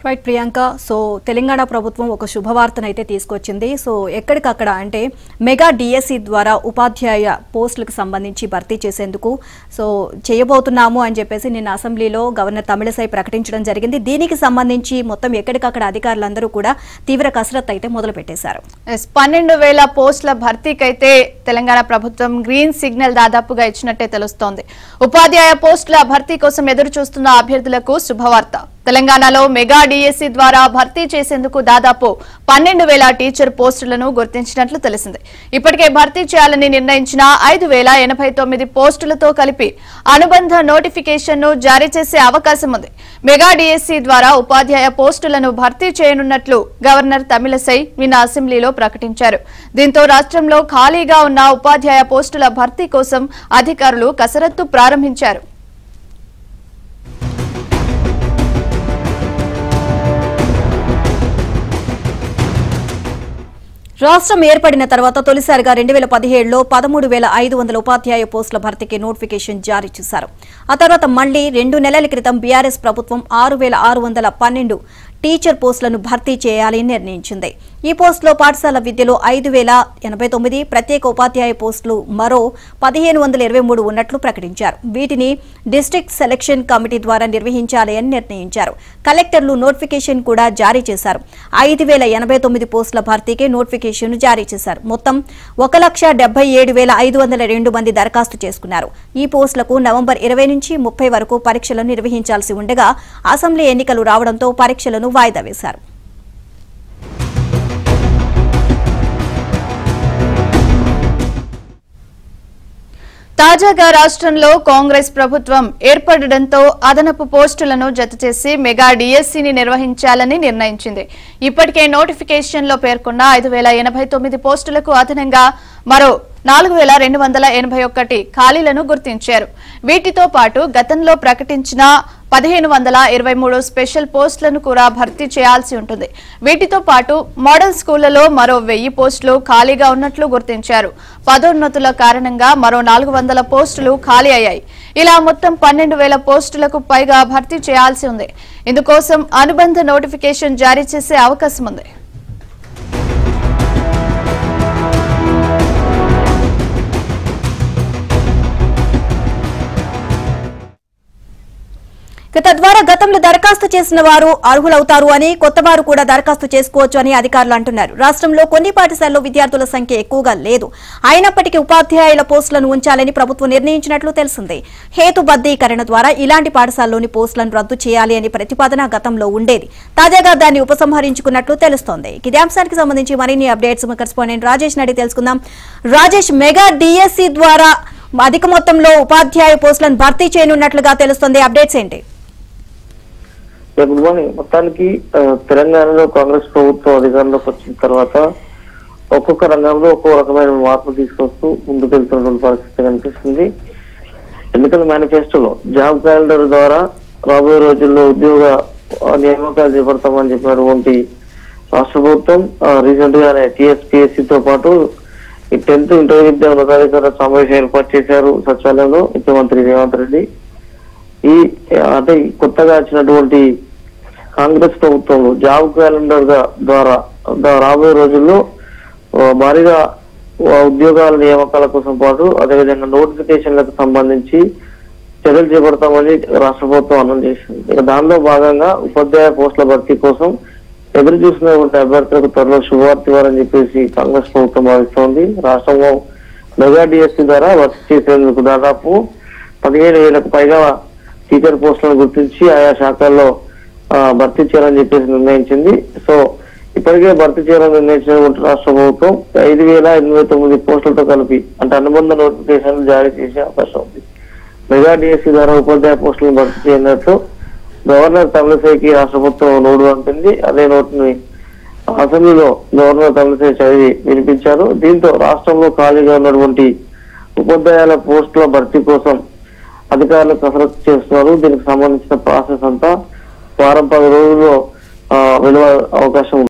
right Priyanka so Telangana ప్రభుత్వం ఒక శుభవార్తనైతే తీసుకొచ్చింది సో ఎక్కడికక్కడ అంటే మెగా డిఎస్సి ద్వారా ఉపాధ్యాయ పోస్టులకు సంబంధించి భర్తీ చేసేందుకు సో చేయబోతున్నాము అని చెప్పేసి నిన్న అసెంబ్లీలో గవర్నర్ తమిళసై ప్రకటించడం జరిగింది దీనికి సంబంధించి మొత్తం ఎక్కడికక్కడ అధికారులందరూ కూడా తీవ్ర కసరత్తు అయితే మొదలుపెట్టేశారు 12,000 పోస్టుల భర్తీకైతే తెలంగాణ ప్రభుత్వం గ్రీన్ సిగ్నల్ దాదాపుగా ఇచ్చినట్టే తెలుస్తోంది ఉపాధ్యాయ పోస్టుల భర్తీ కోసం ఎదురు చూస్తున్న అభ్యర్థులకు శుభవార్త తెలంగాణలో మెగా డిఎస్సి ద్వారా భర్తీ చేసేందుకు దాదాపు 12,000 టీచర్ పోస్టులను గుర్తించినట్లు తెలిసింది ఇప్పటికే భర్తీ చేయాలని నిర్ణయించిన 5,089 పోస్టులతో కలిపి అనుబంధ నోటిఫికేషన్ను జారీ చేసే అవకాశం ఉంది మెగా డిఎస్సి ద్వారా ఉపాధ్యాయ పోస్టులను భర్తీ చేయనున్నట్లు గవర్నర్ తమిళసై నిన్న అసెంబ్లీలో ప్రకటించారు దీంతో రాష్ట్రంలో ఖాళీగా ఉన్న ఉపాధ్యాయ పోస్టుల భర్తీ కోసం అధికారులు కసరత్తు ప్రారంభించారు రాష్ట్రం ఏర్పడిన తర్వాత తొలిసారిగా 2017లో 13,500 ఉపాధ్యాయ పోస్టుల భర్తీకి నోటిఫికేషన్ జారీ చేశారు ఆ తర్వాత మళ్లీ 2 నెలల క్రితం బీఆర్ఎస్ ప్రభుత్వం 6,612 టీచర్ పోస్టులను భర్తీ చేయాలని నిర్ణయించింది ఈ పోస్టులో పాఠశాల విద్యలో 5,089 ప్రత్యేక ఉపాధ్యాయ పోస్టులు మరో 1,523 ఉన్నట్లు ప్రకటించారు వీటిని డిస్ట్రిక్ట్ సెలక్షన్ కమిటీ ద్వారా నిర్వహించాలి అని నిర్ణయించారు కలెక్టర్లు నోటిఫికేషన్ కూడా జారీ చేశారు 5,089 పోస్టుల భర్తీకి నోటిఫికేషన్ జారీ చేశారు మొత్తం 1,77,502 మంది దరఖాస్తు చేసుకున్నారు ఈ పోస్టులకు నవంబర్ 20 నుంచి 30 వరకు పరీక్షలను నిర్వహించాల్సి ఉండగా అసెంబ్లీ ఎన్నికలు రావడంతో పరీక్షలను వాయిదా వేశారు తాజాగా రాష్ట్రంలో కాంగ్రెస్ ప్రభుత్వం ఏర్పడడంతో అదనపు పోస్టులను జతచేసి మెగా డిఎస్సిని నిర్వహించాలని నిర్ణయించింది ఇప్పటికే నోటిఫికేషన్లో పేర్కొన్న 5,089 పోస్టులకు అదనంగా మరో 4,281 ఖాళీలను గుర్తించారు వీటితో పాటు గతంలో ప్రకటించిన 1,523 స్పెషల్ పోస్టులను కూడా భర్తీ చేయాల్సి ఉంటుంది వీటితో పాటు మోడల్ స్కూళ్లలో మరో 1000 పోస్టులు ఖాళీగా ఉన్నట్లు గుర్తించారు పదోన్నతుల కారణంగా మరో 400 పోస్టులు ఖాళీ అయ్యాయి ఇలా మొత్తం 12,000 పోస్టులకు పైగా భర్తీ చేయాల్సి ఉంది ఇందుకోసం అనుబంధ నోటిఫికేషన్ జారీ చేసే అవకాశం ఉంది తద్వారా గతంలో దరఖాస్తు చేసిన వారు అర్హులవుతారు అని కొత్తవారు కూడా దరఖాస్తు చేసుకోవచ్చు అని అధికారులు అంటున్నారు రాష్ట్రంలో కొన్ని పాఠశాలల్లో విద్యార్థుల సంఖ్య ఎక్కువగా లేదు అయినప్పటికీ ఉపాధ్యాయుల పోస్టులను ఉంచాలని ప్రభుత్వం నిర్ణయించినట్లు తెలిసింది హేతుబద్ధీకరణ ద్వారా ఇలాంటి పాఠశాలలోని పోస్టులను రద్దు చేయాలి అని ప్రతిపాదన గతంలో ఉండేది తాజాగా దాన్ని ఉపసంహరించుకున్నట్లు తెలుస్తోంది ఇదే అంశానికి సంబంధించి మరిన్ని అప్డేట్స్ కరెస్పాండెంట్ రాజేష్ నడి తెలుసుకుందాం రాజేష్ మెగా డిఎస్సి ద్వారా అధిక మొత్తంలో ఉపాధ్యాయ పోస్టులను భర్తీ చేయనున్నట్లుగా తెలుస్తోంది అప్డేట్స్ ఏంటి గుడ్ మార్నింగ్ మొత్తానికి తెలంగాణలో కాంగ్రెస్ ప్రభుత్వం అధికారంలోకి వచ్చిన తర్వాత ఒక్కొక్క రంగంలో ఒక్కో రకమైన మార్పు తీసుకొస్తూ ముందుకెళ్తున్న పరిస్థితి కనిపిస్తుంది ఎన్నికల మేనిఫెస్టోలో జాబ్ క్యాలెండర్ ద్వారా రాబోయే రోజుల్లో ఉద్యోగ నియామకాలు చేపడతామని చెప్పినటువంటి రాష్ట్ర ప్రభుత్వం రీసెంట్ గానే టీఎస్పీఎస్సీతో పాటు ఈ 10th ఇంటర్ విద్యా ఉన్నతాధికారుల సమావేశం ఏర్పాటు చేశారు సచివాలయంలో ముఖ్యమంత్రి రేవంత్ రెడ్డి అంటే కొత్తగా వచ్చినటువంటి కాంగ్రెస్ ప్రభుత్వంలో జాబ్ క్యాలెండర్ ద్వారా రాబోయే రోజుల్లో భారీగా ఉద్యోగాల నియామకాల కోసం పాటు అదేవిధంగా నోటిఫికేషన్లకు సంబంధించి చర్యలు చేపడతామని రాష్ట్ర ప్రభుత్వం అనౌన్స్ చేసింది ఇక దానిలో భాగంగా ఉపాధ్యాయ పోస్టుల భర్తీ కోసం ఎదురు చూసినటువంటి అభ్యర్థులకు త్వరలో శుభవార్త ఇవ్వాలని చెప్పేసి కాంగ్రెస్ ప్రభుత్వం భావిస్తోంది రాష్ట్రంలో మెగా డిఎస్సి ద్వారా భర్తీ చేసేందుకు దాదాపు 15,000కు పైగా టీచర్ పోస్టులను గుర్తించి ఆయా శాఖల్లో భర్తీ చేయాలని చెప్పేసి నిర్ణయించింది సో ఇప్పటికే భర్తీ చేయాలని నిర్ణయించినటువంటి రాష్ట్ర ప్రభుత్వం 5,089 పోస్టులతో కలిపి అంటే అనుబంధ నోటిఫికేషన్లు జారీ చేసే అవకాశం ఉంది మెగా డిఎస్సి ద్వారా ఉపాధ్యాయ పోస్టులను భర్తీ చేయనట్టు గవర్నర్ తమిళసైకి రాష్ట్ర ప్రభుత్వం నోటు పంపింది అదే నోటుని అసెంబ్లీలో గవర్నర్ తమిళసై చదివి వినిపించారు దీంతో రాష్ట్రంలో ఖాళీగా ఉన్నటువంటి ఉపాధ్యాయుల పోస్టుల భర్తీ కోసం అధికారులు కసరత్తు చేస్తున్నారు దీనికి సంబంధించిన ప్రాసెస్ అంతా వారం 10 రోజుల్లో వెలువ అవకాశం